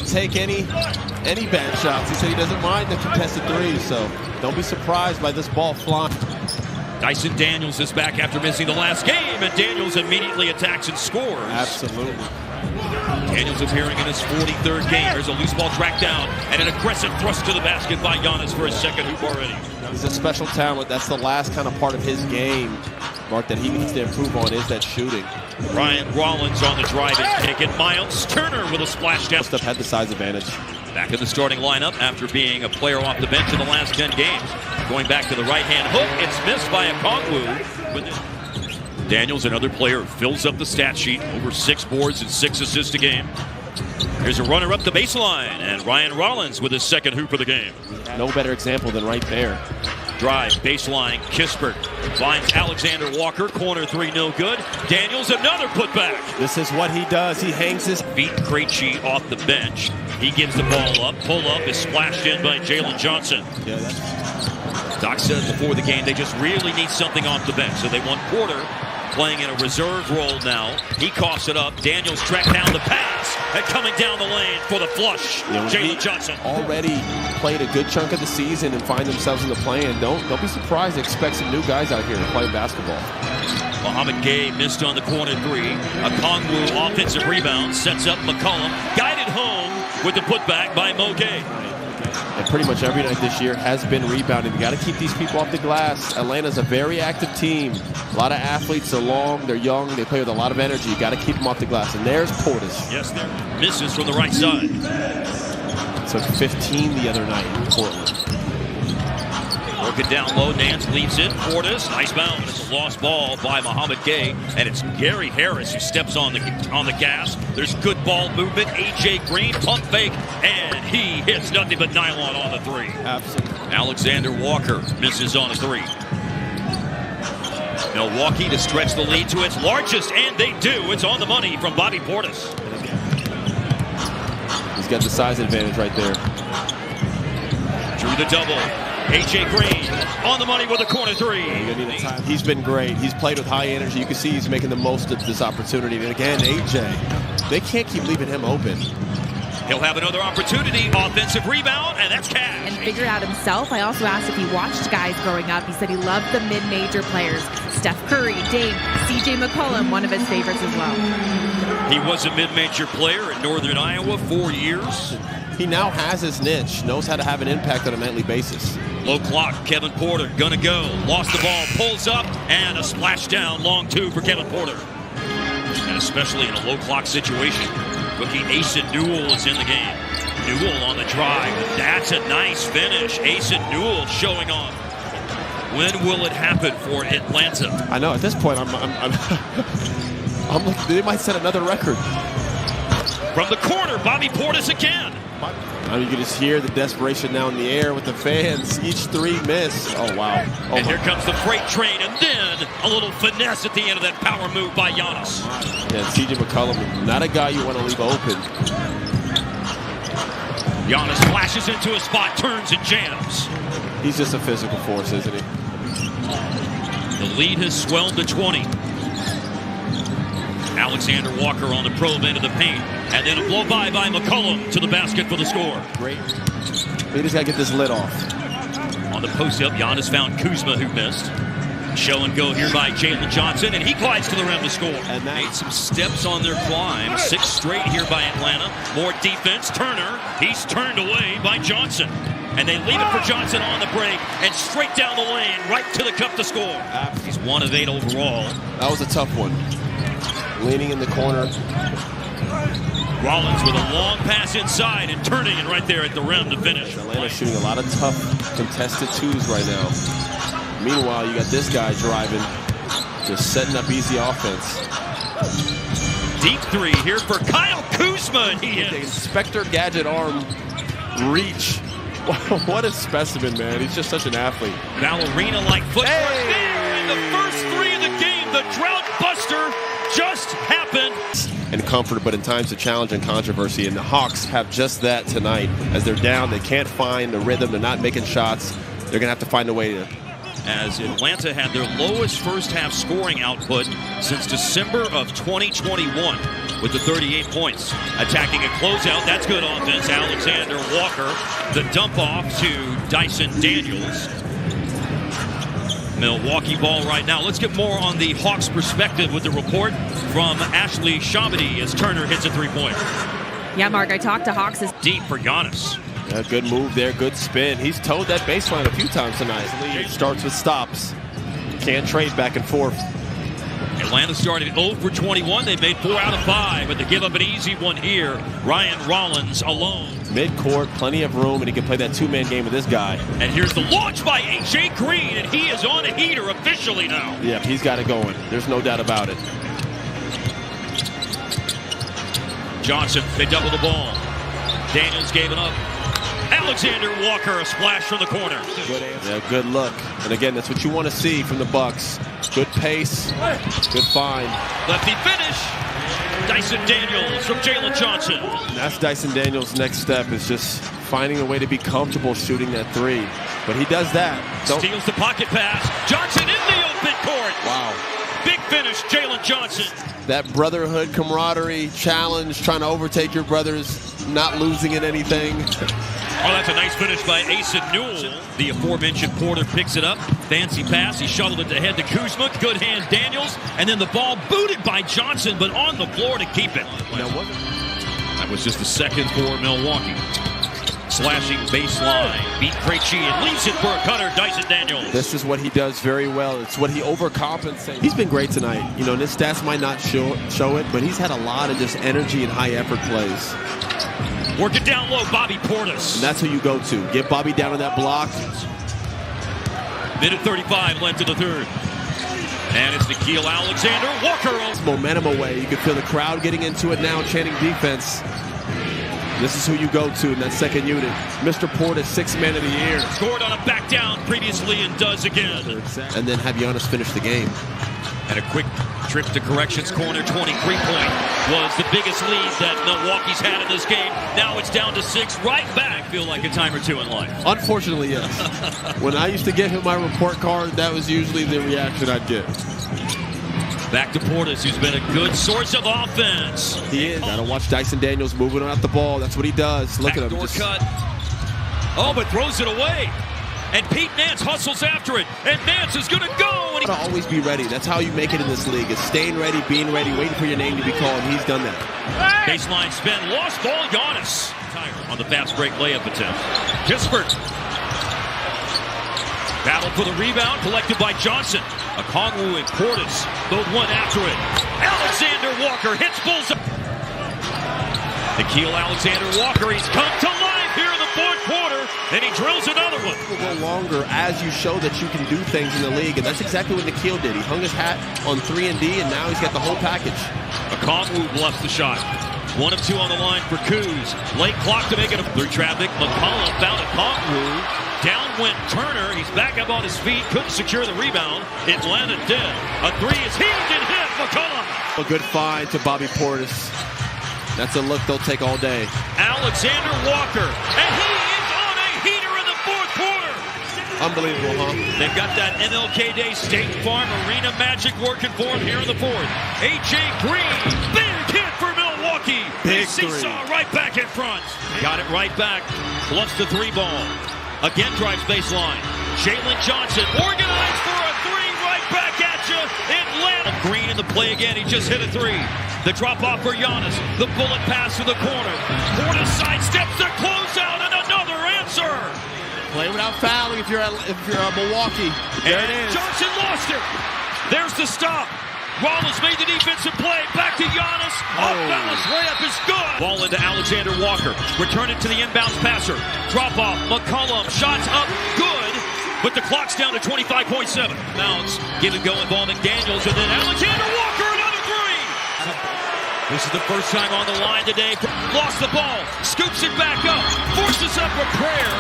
take any bad shots. He said he doesn't mind the contested threes, so don't be surprised by this ball flying. Dyson Daniels is back after missing the last game, and Daniels immediately attacks and scores. Absolutely. Daniels appearing in his 43rd game. There's a loose ball tracked down, and an aggressive thrust to the basket by Giannis for his second hoop already. He's a special talent. That's the last kind of part of his game, Mark, that he needs to improve on, is that shooting. Ryan Rollins on the drive and kick it. Miles Turner with a splashdown. Stuff had the size advantage. Back in the starting lineup after being a player off the bench in the last 10 games. Going back to the right-hand hook. It's missed by Okongwu. Daniels, another player, fills up the stat sheet. Over 6 boards and 6 assists a game. Here's a runner up the baseline, and Ryan Rollins with his second hoop of the game. No better example than right there. Drive, baseline, Kispert finds Alexander Walker, corner 3, no good. Daniels, another putback. This is what he does. He hangs his feet. Krejci off the bench. He gives the ball up. Pull up is splashed in by Jalen Johnson. Yeah, Doc said before the game they just really need something off the bench, so they want Porter playing in a reserve role now. He coughs it up. Daniels tracked down the pass and coming down the lane for the flush. Jalen Johnson already played a good chunk of the season and find themselves in the play-in. Don't be surprised to expect some new guys out here to play basketball. Mohamed Gay missed on the corner 3. Okongwu offensive rebound, sets up McCollum, guided home with the putback by Mo Gay. And pretty much every night this year has been rebounding. You got to keep these people off the glass. Atlanta's a very active team. A lot of athletes. They're long, they're young, they play with a lot of energy. You got to keep them off the glass. And there's Portis. Yes, there misses from the right side. So 15 the other night in Portland. Working down low, Nance leaves it. Portis, nice bounce. It's a lost ball by Mohamed Gay, and it's Gary Harris who steps on the gas. There's good ball movement. A.J. Green, pump fake, and he hits nothing but nylon on the 3. Absolutely. Alexander Walker misses on a 3. Milwaukee to stretch the lead to its largest, and they do. It's on the money from Bobby Portis. He's got the size advantage right there. Drew the double. A.J. Green on the money with a corner 3. He's been great. He's played with high energy. You can see he's making the most of this opportunity. And again, A.J., they can't keep leaving him open. He'll have another opportunity. Offensive rebound, and that's cash. And figured out himself. I also asked if he watched guys growing up. He said he loved the mid-major players. Steph Curry, Dame, C.J. McCollum, one of his favorites as well. He was a mid-major player in Northern Iowa, 4 years. He now has his niche, knows how to have an impact on a nightly basis. Low clock, Kevin Porter gonna go. Lost the ball, pulls up, and a splash down, long 2 for Kevin Porter. And especially in a low clock situation, rookie Asen Newell is in the game. Newell on the drive. That's a nice finish. Asen Newell showing off. When will it happen for Atlanta? I know, at this point, I'm looking, they might set another record. From the corner, Bobby Portis again. Now you can just hear the desperation now in the air with the fans. Each 3 miss. Oh, wow. Oh, and here comes the freight train, and then a little finesse at the end of that power move by Giannis. Yeah, C.J. McCollum, not a guy you want to leave open. Giannis flashes into a spot, turns and jams. He's just a physical force, isn't he? The lead has swelled to 20. Alexander Walker on the probe into the paint. And then a blow-by by McCollum to the basket for the score. Great. They just got to get this lid off. On the post-up, Giannis found Kuzma, who missed. Show and go here by Jalen Johnson, and he glides to the rim to score. And made some steps on their climb. 6 straight here by Atlanta. More defense. Turner, he's turned away by Johnson. And they leave it for Johnson on the break, and straight down the lane, right to the cup to score. He's 1 of 8 overall. That was a tough one. Leaning in the corner. Rollins with a long pass inside and turning it right there at the rim to finish. Atlanta shooting a lot of tough contested 2s right now. Meanwhile, you got this guy driving, just setting up easy offense. Deep 3 here for Kyle Kuzma. And he hits. The Inspector Gadget arm reach. What a specimen, man. He's just such an athlete. Ballerina-like footwork there, and the first 3 of the game, the drought buster just happened. And comfort, but in times of challenge and controversy, and the Hawks have just that tonight. As they're down, they can't find the rhythm, they're not making shots. They're going to have to find a way to as Atlanta had their lowest first-half scoring output since December of 2021 with the 38 points. Attacking a closeout, that's good offense. Alexander Walker, the dump off to Dyson Daniels. Milwaukee ball right now. Let's get more on the Hawks' perspective with the report from Ashley Shabadi as Turner hits a three-pointer. Yeah, Mark, I talked to Hawks. Deep for Giannis. Yeah, good move there, good spin. He's towed that baseline a few times tonight. It starts with stops. Can't trade back and forth. Atlanta started 0 for 21. They made 4 out of 5, but they give up an easy one here. Ryan Rollins alone. Mid-court, plenty of room, and he can play that two-man game with this guy. And here's the launch by A.J. Green, and he is on a heater officially now. Yeah, he's got it going. There's no doubt about it. Johnson, they double the ball. Daniels gave it up. Alexander Walker, a splash from the corner. Good answer. Yeah, good look. And again, that's what you want to see from the Bucks. Good pace, good find. Lefty finish. Dyson Daniels from Jalen Johnson. And that's Dyson Daniels' next step, is just finding a way to be comfortable shooting that three. But he does that. Steals the pocket pass. Johnson in the open court. Wow. Big finish, Jalen Johnson. That brotherhood, camaraderie, challenge, trying to overtake your brothers, not losing in anything. Oh, that's a nice finish by Asa Newell. The aforementioned Porter picks it up. Fancy pass. He shuttled it to head to Kuzma. Good hand, Daniels. And then the ball booted by Johnson, but on the floor to keep it. That was just the second for Milwaukee. Slashing baseline. Beat Krejci and leaves it for a cutter. Dyson Daniels. This is what he does very well. It's what he overcompensates. He's been great tonight. You know, and his stats might not show it, but he's had a lot of just energy and high effort plays. Work it down low, Bobby Portis. And that's who you go to. Get Bobby down on that block. Minute 35 left in the third. And it's Nickeil Alexander Walker. It's momentum away. You can feel the crowd getting into it now, chanting defense. This is who you go to in that second unit. Mr. Portis, 6th man of the year. Scored on a back down previously and does again. And then have Giannis finish the game. And a quick trip to corrections corner. 23-point was the biggest lead that Milwaukee's had in this game. Now it's down to 6. Right back. Feel like a time or two in life. Unfortunately, yes. When I used to give him my report card, that was usually the reaction I'd get. Back to Portis, who's been a good source of offense. He is. Gotta watch Dyson Daniels moving out the ball. That's what he does. Look at him. Backdoor cut. Oh, but throws it away. And Pete Nance hustles after it. And Nance is going to go. And gotta always be ready. That's how you make it in this league. Is staying ready, being ready, waiting for your name to be called. He's done that. Baseline spin. Lost ball. Giannis. On the fast break layup attempt. Kispert. Battle for the rebound, collected by Johnson. Okongwu and Portis both one after it. Alexander Walker hits bullseye. Nickeil Alexander Walker, he's come to life here in the fourth quarter, and he drills another one. It will go longer as you show that you can do things in the league, and that's exactly what Nickeil did. He hung his hat on 3-and-D, and now he's got the whole package. Okongwu bluffs the shot. 1 of 2 on the line for Kuz. Late clock to make it through traffic. McCollum found Okongwu. Down went Turner. He's back up on his feet. Couldn't secure the rebound. Atlanta dead. A 3 is heaved and hit. McCollum. A good find to Bobby Portis. That's a look they'll take all day. Alexander Walker. And he is on a heater in the fourth quarter. Unbelievable, huh? They've got that MLK Day State Farm Arena magic working for him here in the fourth. A.J. Green. Big hit for Milwaukee. Big seesaw right back in front. Got it right back. Bluffs the 3 ball. Again drives baseline. Jalen Johnson organized for a 3 right back at you. Atlanta. Green in the play again. He just hit a 3. The drop off for Giannis. The bullet pass to the corner. Portis sidesteps the closeout and another answer. Play without fouling if you're Milwaukee. There it is. Johnson lost it. There's the stop. Rollins made the defensive play. Back to Giannis. Off-balance layup is good. Ball into Alexander Walker. Return it to the inbounds passer. Drop off. McCollum. Shots up. Good. But the clock's down to 25.7. Bounce. Give and go involving Daniels. And then Alexander Walker, another 3. This is the first time on the line today. Lost the ball. Scoops it back up. Forces up a prayer.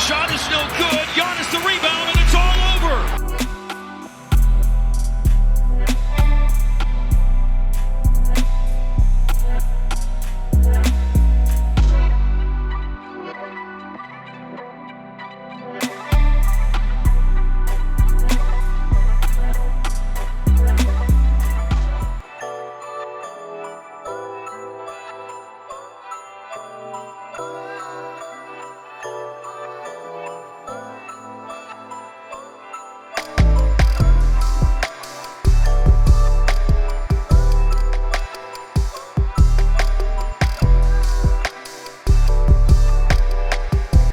Shot is no good. Giannis the rebound.